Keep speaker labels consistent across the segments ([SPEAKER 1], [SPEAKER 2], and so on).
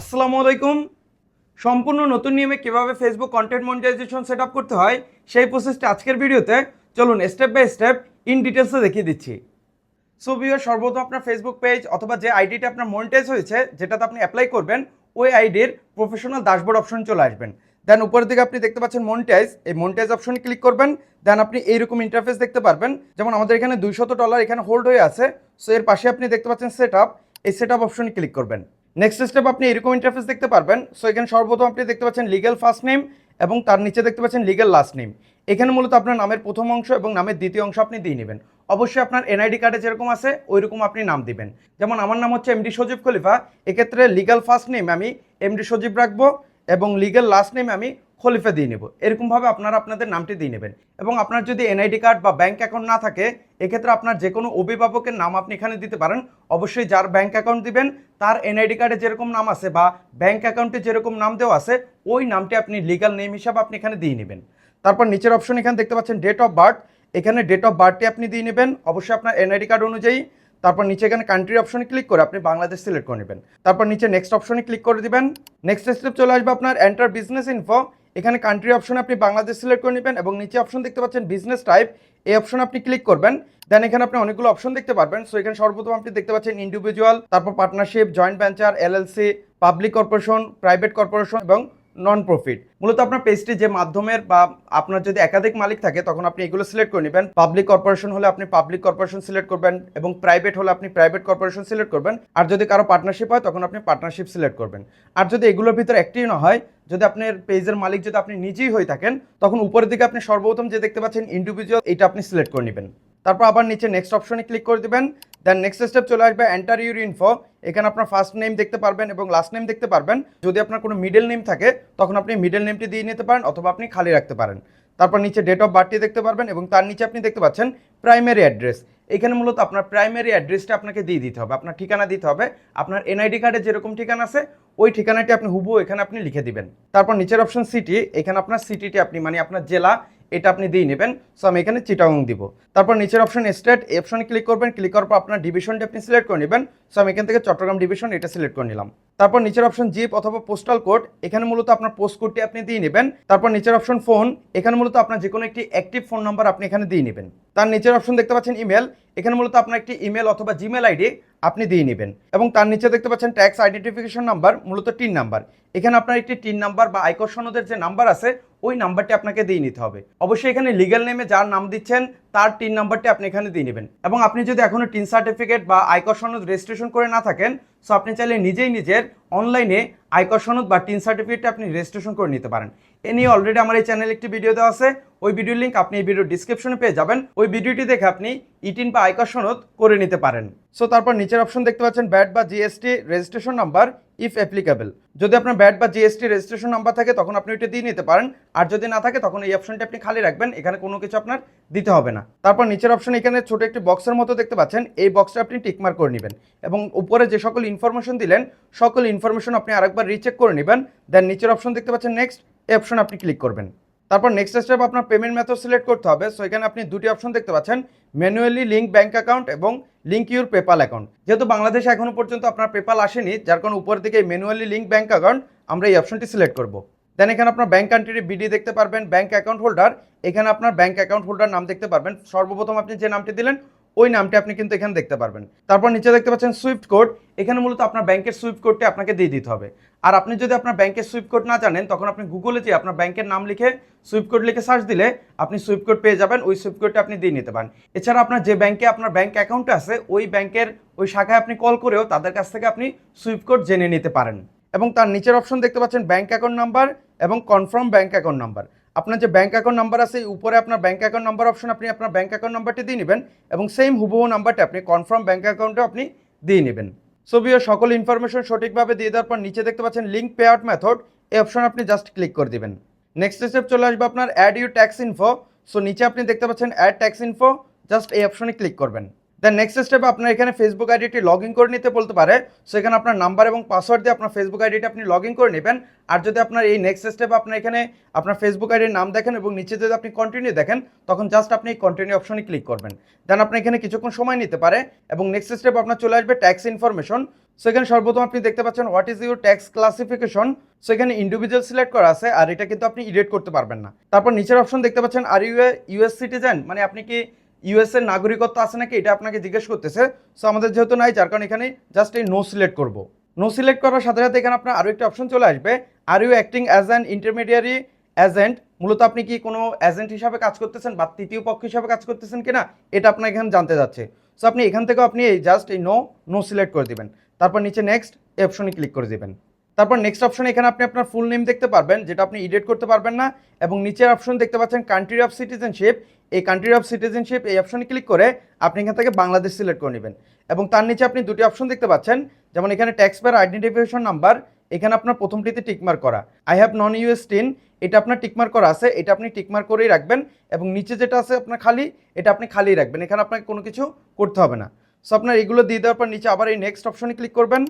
[SPEAKER 1] আসসালামু আলাইকুম। সম্পূর্ণ নতুন নিয়মে কিভাবে Facebook content monetization set up করতে হয় সেই প্রসেসটা আজকের ভিডিওতে চলুন স্টেপ বাই স্টেপ ইন ডিটেলসে দেখিয়ে দিচ্ছি। সো ভিউয়ার, সর্বপ্রথম আপনার ফেসবুক পেজ অথবা যে আইডিটা আপনার মনিটাইজ হয়েছে, যেটাতে আপনি অ্যাপ্লাই করবেন, ওই আইডির প্রফেশনাল ড্যাশবোর্ড অপশন চলে আসবেন। দেন উপরের দিকে আপনি দেখতে পাচ্ছেন মনিটাইজ, এই মনিটাইজ অপশনে ক্লিক করবেন। দেন আপনি এইরকম ইন্টারফেস দেখতে পারবেন। যেমন আমাদের এখানে $200 এখানে হোল্ড হয়ে আছে। সো এর পাশে আপনি দেখতে পাচ্ছেন সেট আপ, এই সেট আপ অপশনে ক্লিক করবেন। নেক্সট স্টেপ আপনি এরকম ইন্টারফেস দেখতে পারবেন। সো এখানে সর্বপ্রথম আপনি দেখতে পাচ্ছেন লিগ্যাল ফার্স্ট নেম এবং তার নিচে দেখতে পাচ্ছেন লিগ্যাল লাস্ট নেম। এখানে মূলত আপনার নামের প্রথম অংশ এবং নামের দ্বিতীয় অংশ আপনি দিয়ে নেবেন। অবশ্যই আপনার এনআইডি কার্ডে যেরকম আছে ওই রকম আপনি নাম দিবেন। যেমন আমার নাম হচ্ছে এমডি সজীব খলিফা, এক্ষেত্রে লিগ্যাল ফার্স্ট নেম আমি এমডি সজীব রাখবো এবং লিগ্যাল লাস্ট নেম আমি খলিফা দিয়ে নেব। এরকমভাবে আপনারা আপনাদের নামটি দিয়ে নেবেন। এবং আপনার যদি এনআইডি কার্ড বা ব্যাঙ্ক অ্যাকাউন্ট না থাকে, এক্ষেত্রে আপনার যে কোনো অভিভাবকের নাম আপনি এখানে দিতে পারেন। অবশ্যই যার ব্যাঙ্ক অ্যাকাউন্ট দিবেন তার এনআইডি কার্ডে যেরকম নাম আছে বা ব্যাঙ্ক অ্যাকাউন্টে যেরকম নাম দেওয়া আছে ওই নামটি আপনি লিগ্যাল নেম হিসাবে আপনি এখানে দিয়ে নেবেন। তারপর নিচের অপশন এখানে দেখতে পাচ্ছেন ডেট অফ বার্থ, এখানে ডেট অফ বার্থটি আপনি দিয়ে নেবেন অবশ্যই আপনার এনআইডি কার্ড অনুযায়ী। তারপর নিচে এখানে কান্ট্রি অপশনে ক্লিক করে আপনি বাংলাদেশ সিলেক্ট করে নেবেন। তারপর নিচে নেক্সট অপশনে ক্লিক করে দিবেন। নেক্সট স্টেপ চলে আসবে আপনার এন্টার বিজনেস ইনফো, এখানে কান্ট্রি অপশনে আপনি বাংলাদেশ সিলেক্ট করে নেবেন এবং নিচে অপশন দেখতে পাচ্ছেন বিজনেস টাইপ, এই অপশনে আপনি ক্লিক করবেন। দেন এখানে আপনি অনেকগুলো অপশন দেখতে পারবেন। সো এখানে সর্বপ্রথম আপনি দেখতে পাচ্ছেন ইন্ডিভিজুয়াল, তারপর partnership, joint venture, LLC, public corporation, private corporation এবং নন প্রফিট। মূলত আপনার পেজটি যে মাধ্যমের বা আপনার যদি একাধিক মালিক থাকে তখন আপনি এগুলো সিলেক্ট করে নেবেন। পাবলিক কর্পোরেশন হলে আপনি পাবলিক কর্পোরেশন সিলেক্ট করবেন এবং প্রাইভেট হলে আপনি প্রাইভেট কর্পোরেশন সিলেক্ট করবেন। আর যদি কারো পার্টনারশিপ হয় তখন আপনি পার্টনারশিপ সিলেক্ট করবেন। আর যদি এগুলোর ভিতরে একটিই না হয়, যদি আপনার পেজের মালিক যদি আপনি নিজেই হয়ে থাকেন, তখন উপরের দিকে আপনি সর্বপ্রথম যে দেখতে পাচ্ছেন ইন্ডিভিজুয়াল, এটা আপনি সিলেক্ট করে নেবেন। তারপর আবার নিচে নেক্সট অপশনে ক্লিক করে দিবেন। দেন নেক্সট স্টেপ চলে আসবে এন্টার ইউর ইনফো, এখানে আপনার ফার্স্ট নেম দেখতে পারবেন এবং লাস্ট নেম দেখতে পারবেন। যদি আপনার কোনো মিডল নেম থাকে তখন আপনি মিডল নেমটি দিয়ে নিতে পারেন অথবা আপনি খালি রাখতে পারেন। তারপর নিচে ডেট অফ বার্থটি দেখতে পারবেন এবং তার নিচে আপনি দেখতে পাচ্ছেন প্রাইমারি অ্যাড্রেস, এখানে মূলত আপনার প্রাইমারি অ্যাড্রেসটা আপনাকে দিয়ে দিতে হবে, আপনার ঠিকানা দিতে হবে। আপনার এনআইডি কার্ডে যেরকম ঠিকানা আছে ওই ঠিকানাটি আপনি হুবহু এখানে আপনি লিখে দিবেন। তারপর নিচের অপশন সিটি, এখানে আপনার সিটিটি আপনি মানে আপনার জেলা এটা আপনি দিয়ে নেবেন। সো আমি এখানে চিটাগং দিব। তারপর নিচের অপশন স্টেট, এই অপশনে ক্লিক করবেন, ক্লিক করার পর আপনার ডিভিশনটি আপনি সিলেক্ট করে নেবেন। সো আমি এখান থেকে চট্টগ্রাম ডিভিশন এটা সিলেক্ট করে নিলাম। তারপর নিচের অপশন জিপ অথবা পোস্টাল কোড, এখানে মূলত আপনার পোস্ট কোডটি আপনি দিয়ে নেবেন। তারপর নিচের অপশন ফোন, এখানে মূলত আপনার যে কোনো একটি অ্যাক্টিভ ফোন নাম্বার আপনি এখানে দিয়ে নেবেন। তার নিচের অপশন দেখতে পাচ্ছেন ইমেল, এখানে মূলত আপনার একটি ইমেল অথবা জিমেল আইডি আপনি দিয়ে নেবেন। এবং তার নিচে দেখতে পাচ্ছেন ট্যাক্স আইডেন্টিফিকেশন নাম্বার, মূলত টিন নাম্বার, এখানে আপনার একটি টিন নাম্বার বা আয়কর সনদের যে নাম্বার আছে ওই নাম্বারটি আপনাকে দিয়ে নিতে হবে। অবশ্যই এখানে লিগ্যাল নেমে যার নাম দিচ্ছেন তার টিন নাম্বারটি আপনি এখানে দিয়ে নেবেন। এবং আপনি যদি এখনো টিন সার্টিফিকেট বা আয়কর সনদ রেজিস্ট্রেশন করে না থাকেন, সো আপনি চাইলে নিজেই নিজের অনলাইনে আয়কর সনদ বা টিন সার্টিফিকেটটা আপনি রেজিস্ট্রেশন করে নিতে পারেন। এ নিয়ে অলরেডি আমার এই চ্যানেলে একটি ভিডিও দেওয়া আছে, ওই ভিডিওর লিঙ্ক আপনি এই ভিডিও ডিসক্রিপশনে পেয়ে যাবেন। ওই ভিডিওটি দেখে আপনি ইটিন বা আয়কর সনদ করে নিতে পারেন। সো তারপর নিচের অপশন দেখতে পাচ্ছেন ব্যাট বা GST registration number if applicable, যদি আপনার ব্যাট বা জিএসটি রেজিস্ট্রেশন নাম্বার থাকে তখন আপনি ওইটা দিয়ে নিতে পারেন। আর যদি না থাকে তখন এই অপশনটি আপনি খালি রাখবেন, এখানে কোনো কিছু আপনার দিতে হবে না। তারপর নিচের অপশন এখানে ছোট একটি বক্সের মতো দেখতে পাচ্ছেন, এই বক্সটা আপনি টিকমার্ক করে নেবেন এবং উপরে যে সকল ইনফরমেশন দিলেন সকল ইনফরমেশন আপনি আরেকবার রিচেক করে নেবেন। দেন নিচের অপশন দেখতে পাচ্ছেন নেক্সট, এই অপশন আপনি ক্লিক করবেন। তারপর নেক্সট স্টেপ আপনার পেমেন্ট মেথড সিলেক্ট করতে হবে। সো এখানে আপনি দুটি অপশন দেখতে পাচ্ছেন, ম্যানুয়ালি লিঙ্ক ব্যাঙ্ক অ্যাকাউন্ট এবং লিঙ্ক ইউর পেপাল অ্যাকাউন্ট। যেহেতু বাংলাদেশে এখনো পর্যন্ত আপনার পেপাল আসেনি, যার কারণে উপর দিকে ম্যানুয়ালি লিঙ্ক ব্যাঙ্ক অ্যাকাউন্ট আমরা এই অপশনটি সিলেক্ট করব। দেন এখানে আপনার ব্যাঙ্ক কান্ট্রি বিডি দেখতে পারবেন, ব্যাঙ্ক অ্যাকাউন্ট হোল্ডার, এখানে আপনার ব্যাঙ্ক অ্যাকাউন্ট হোল্ডার নাম দেখতে পারবেন। সর্বপ্রথম আপনি যে নামটি দিলেন ওই নামটি আপনি কিন্তু এখানে দেখতে পারবেন। তারপর নিচে দেখতে পাচ্ছেন সুইফট কোড, এখানে মূলত আপনার ব্যাংকের সুইফট কোডটি আপনাকে দিয়ে দিতে হবে। আর আপনি যদি আপনার ব্যাংকের সুইফট কোড না জানেন তখন আপনি গুগলে যে আপনার ব্যাংকের নাম লিখে সুইফট কোড লিখে সার্চ দিলে আপনি সুইফট কোড পেয়ে যাবেন, ওই সুইফট কোডটা আপনি দিয়ে নিতে পারেন। এছাড়া আপনার যে ব্যাংকে আপনার ব্যাংক অ্যাকাউন্টে আছে ওই ব্যাংকের ওই শাখায় আপনি কল করেও তাদের কাছ থেকে আপনি সুইফট কোড জেনে নিতে পারেন। এবং তার নিচের অপশন দেখতে পাচ্ছেন ব্যাংক অ্যাকাউন্ট নাম্বার এবং কনফার্ম ব্যাংক অ্যাকাউন্ট নাম্বার, আপনার যে ব্যাঙ্ক অ্যাকাউন্ট নাম্বার আছে উপরে আপনার ব্যাঙ্ক অ্যাকাউন্ট নাম্বার অপশন, আপনি আপনার ব্যাঙ্ক অ্যাকাউন্ট নাম্বারটি দিয়ে নেবেন এবং সেম হুবহু নাম্বারটা আপনি কনফার্ম ব্যাঙ্ক অ্যাকাউন্টে আপনি দিয়ে নেবেন। সো ভিউয়ার, সকল ইনফরমেশন সঠিকভাবে দিয়ে দেওয়ার পর নিচে দেখতে পাচ্ছেন লিঙ্ক পে আউট মেথড, এই অপশন আপনি জাস্ট ক্লিক করে দিবেন। নেক্সট স্টেপ চলে আসবে আপনার add you tax info. So নিচে আপনি দেখতে পাচ্ছেন অ্যাড ট্যাক্স ইনফো, জাস্ট এই অপশনে ক্লিক করবেন। দেন নেক্সট স্টেপে আপনার এখানে ফেসবুক আইডিটি লগ ইন করে নিতে বলতে পারে। সো এখানে আপনার নাম্বার এবং পাসওয়ার্ড দিয়ে আপনার ফেসবুক আইডিটি আপনি লগ ইন করে নেবেন। আর যদি আপনার এই নেক্সট স্টেপে আপনার এখানে আপনার ফেসবুক আইডির নাম দেখেন এবং নিচে যদি আপনি কন্টিনিউ দেখেন তখন জাস্ট আপনি এই কন্টিনিউ অপশনে ক্লিক করবেন। দেন আপনি এখানে কিছুক্ষণ সময় নিতে পারে এবং নেক্সট স্টেপ আপনার চলে আসবে ট্যাক্স ইনফরমেশন। সো এখানে সর্বপ্রথম আপনি দেখতে পাচ্ছেন what is your tax classification. So এখানে ইন্ডিভিজুয়াল সিলেক্ট করা আছে, আর এটা কিন্তু আপনি এডিট করতে পারবেন না। তারপর নিচের অপশন দেখতে পাচ্ছেন are you a US citizen, মানে আপনি কি ইউএস এর নাগরিকত্ব আছে নাকি এটা আপনাকে জিজ্ঞেস করতেছে। সো আমাদের যেহেতু নাই, যার কারণে এখানে জাস্ট এই নো সিলেক্ট করব। নো সিলেক্ট করার সাথে সাথে এখানে আপনার আরও একটা অপশন চলে আসবে, are you acting as an intermediary agent. মূলত আপনি কি কোনো এজেন্ট হিসাবে কাজ করতেছেন বা তৃতীয় পক্ষ হিসাবে কাজ করতেছেন কিনা এটা আপনার এখানে জানতে যাচ্ছে। সো আপনি এখান থেকেও আপনি এই জাস্ট এই নো সিলেক্ট করে দিবেন। তারপর নিচে নেক্সট এই অপশনে ক্লিক করে দিবেন। তারপর নেক্সট অপশনে এখানে আপনি আপনার ফুল নেম দেখতে পারবেন, যেটা আপনি এডিট করতে পারবেন না। এবং নিচের অপশন দেখতে পাচ্ছেন কান্ট্রি অফ সিটিজেনশিপ। এই কান্ট্রি অফ সিটিজেনশিপ এই অপশনে ক্লিক করে আপনি এখান থেকে বাংলাদেশ সিলেক্ট করে নেবেন। এবং তার নিচে আপনি দুটি অপশন দেখতে পাচ্ছেন, যেমন এখানে ট্যাক্স পেয়ার আইডেন্টিফিকেশন নাম্বার, এখানে আপনার প্রথমটিতে টিকমার্ক করা। I have known US tin, এটা আপনার টিকমার্ক করা আছে, এটা আপনি টিকমার্ক করেই রাখবেন। এবং নিচে যেটা আছে আপনার খালি, এটা আপনি খালি রাখবেন, এখানে আপনাকে কোনো কিছু করতে হবে না। সো আপনার এগুলো দিয়ে দেওয়ার পর নিচে আবার এই নেক্সট অপশনে ক্লিক করবেন।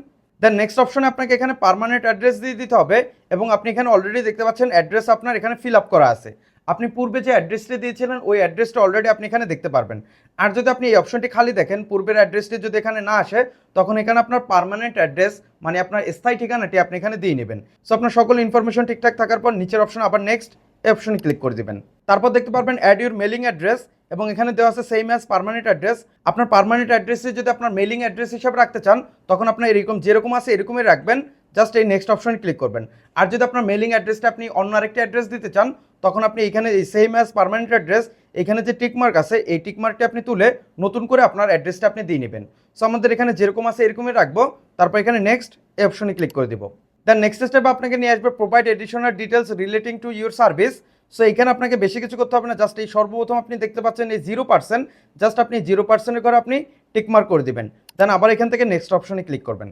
[SPEAKER 1] দেন নেক্সট অপশনে আপনাকে এখানে পার্মানেন্ট অ্যাড্রেস দিয়ে দিতে হবে। এবং আপনি এখানে অলরেডি দেখতে পাচ্ছেন অ্যাড্রেস আপনার এখানে ফিল আপ করা আছে। আপনি পূর্বে যে অ্যাড্রেসটি দিয়েছিলেন ওই অ্যাড্রেসটা অলরেডি আপনি এখানে দেখতে পারবেন। আর যদি আপনি এই অপশনটি খালি দেখেন, পূর্বের অ্যাড্রেসটি যদি এখানে না আসে, তখন এখানে আপনার পার্মানেন্ট অ্যাড্রেস মানে আপনার স্থায়ী ঠিকানাটি আপনি এখানে দিয়ে নেবেন। সো আপনার সকল ইনফরমেশন ঠিকঠাক থাকার পর নিচের অপশন আবার নেক্সট এই অপশনে ক্লিক করে দিবেন। তারপর দেখতে পারবেন অ্যাড ইউর মেলিং অ্যাড্রেস, এবং এখানে দেওয়া আছে সেম অ্যাজ পার্মানেন্ট অ্যাড্রেস। আপনার পার্মানেন্ট অ্যাড্রেসে যদি আপনার মেলিং অ্যাড্রেস হিসাবে রাখতে চান, তখন আপনার এরকম যেরকম আছে এরকমই রাখবেন, জাস্ট এই নেক্সট অপশনে ক্লিক করবেন। আর যদি আপনার মেলিং অ্যাড্রেসটা আপনি অন্য আরেকটা অ্যাড্রেস দিতে চান, তখন আপনি এখানে এই সেম অ্যাজ পার্মানেন্ট অ্যাড্রেস, এখানে যে টিকমার্ক আছে এই টিকমার্কটি আপনি তুলে নতুন করে আপনার অ্যাড্রেসটা আপনি দিয়ে নেবেন। সো আমাদের এখানে যেরকম আছে এরকমই রাখবো। তারপর এখানে নেক্সট এই অপশনে ক্লিক করে দিব। দেন নেক্সট স্টেপ আপনাকে নিয়ে আসবে provide additional details relating to your service. So এখানে আপনাকে বেশি কিছু করতে হবে না, জাস্ট এই সর্বপ্রথম আপনি দেখতে পাচ্ছেন এই 0%, জাস্ট আপনি 0%-এর করে আপনি টিকমার্ক করে দিবেন। দেন আবার এখান থেকে নেক্সট অপশনে ক্লিক করবেন।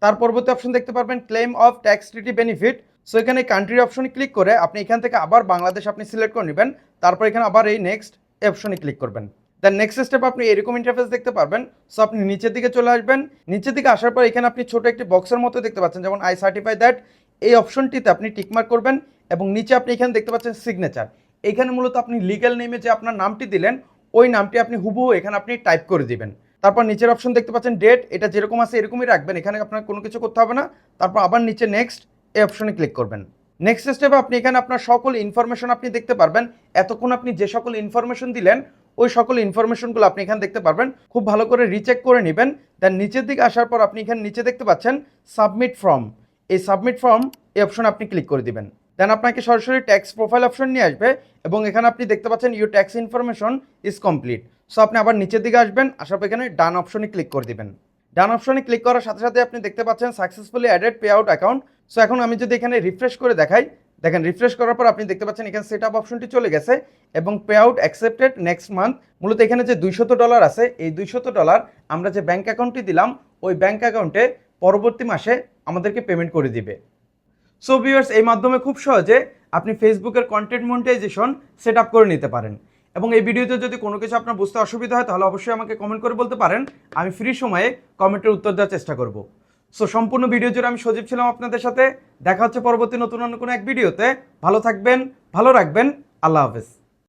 [SPEAKER 1] তার পরবর্তী অপশন দেখতে পারবেন claim of tax treaty benefit. So এখানে কান্ট্রি অপশনে ক্লিক করে আপনি এখান থেকে আবার বাংলাদেশ আপনি সিলেক্ট করে নেবেন। তারপর এখানে আবার এই নেক্সট অপশনে ক্লিক করবেন। দেন নেক্সট স্টেপ আপনি এরকম ইন্টারফেস দেখতে পারবেন। সো আপনি নিচের দিকে চলে আসবেন। নিচের দিকে আসার পর এখানে আপনি ছোট একটি বক্সের মতো দেখতে পাচ্ছেন, যেমন আই সার্টিফাই দ্যাট, এই অপশনটিতে আপনি টিকমার্ক করবেন। এবং নিচে আপনি এখানে দেখতে পাচ্ছেন সিগনেচার। এখানে মূলত আপনি লিগ্যাল নেমে যে আপনার নামটি দিলেন ওই নামটি আপনি হুবহু এখানে আপনি টাইপ করে দিবেন। তারপর নিচের অপশন দেখতে পাচ্ছেন ডেট, এটা যেরকম আছে এরকমই রাখবেন, এখানে আপনার কোনো কিছু করতে হবে না। তারপর আবার নিচে নেক্সট এই অপশনে ক্লিক করবেন। নেক্সট স্টেপে আপনি এখানে আপনার সকল ইনফরমেশন আপনি দেখতে পারবেন। এতক্ষণ আপনি যে সকল ইনফরমেশন দিলেন ওই সকল ইনফরমেশনগুলো আপনি এখানে দেখতে পারবেন। খুব ভালো করে রিচেক করে নেবেন। দেন নিচের দিকে আসার পর আপনি এখানে নিচে দেখতে পাচ্ছেন সাবমিট ফর্ম। এই সাবমিট ফর্ম এই অপশন আপনি ক্লিক করে দিবেন। দেন আপনাকে সরাসরি ট্যাক্স প্রোফাইল অপশন নিয়ে আসবে, এবং এখানে আপনি দেখতে পাচ্ছেন your tax information is complete. So আপনি আবার নিচের দিকে আসবেন, আসার পর এখানে ডান অপশনে ক্লিক করে দিবেন। ডান অপশনে ক্লিক করার সাথে সাথে আপনি দেখতে পাচ্ছেন successfully added pay out account. So এখন আমি যদি এখানে রিফ্রেশ করে দেখাই, দেখেন রিফ্রেশ করার পর আপনি দেখতে পাচ্ছেন এখানে সেট আপ অপশনটি চলে গেছে, এবং pay out accepted next month. মূলত এখানে যে $200 আছে এই $200 আমরা যে ব্যাঙ্ক অ্যাকাউন্টটি দিলাম ওই ব্যাঙ্ক অ্যাকাউন্টে পরবর্তী মাসে আমাদেরকে পেমেন্ট করে দিবে। সো ভিউয়ার্স, এই মাধ্যমে খুব সহজে আপনি ফেসবুকের কন্টেন্ট মনিটাইজেশন সেট আপ করে নিতে পারেন। এবং এই ভিডিওতে যদি কোনো কিছু আপনার বুঝতে অসুবিধা হয় তাহলে অবশ্যই আমাকে কমেন্ট করে বলতে পারেন, আমি ফ্রি সময়ে কমেন্টের উত্তর দেওয়ার চেষ্টা করব। সো সম্পূর্ণ ভিডিও জুড়ে আমি সজীব ছিলাম আপনাদের সাথে। দেখা হচ্ছে পরবর্তী নতুন অন্য কোনো এক ভিডিওতে। ভালো থাকবেন, ভালো রাখবেন, আল্লাহ হাফেজ।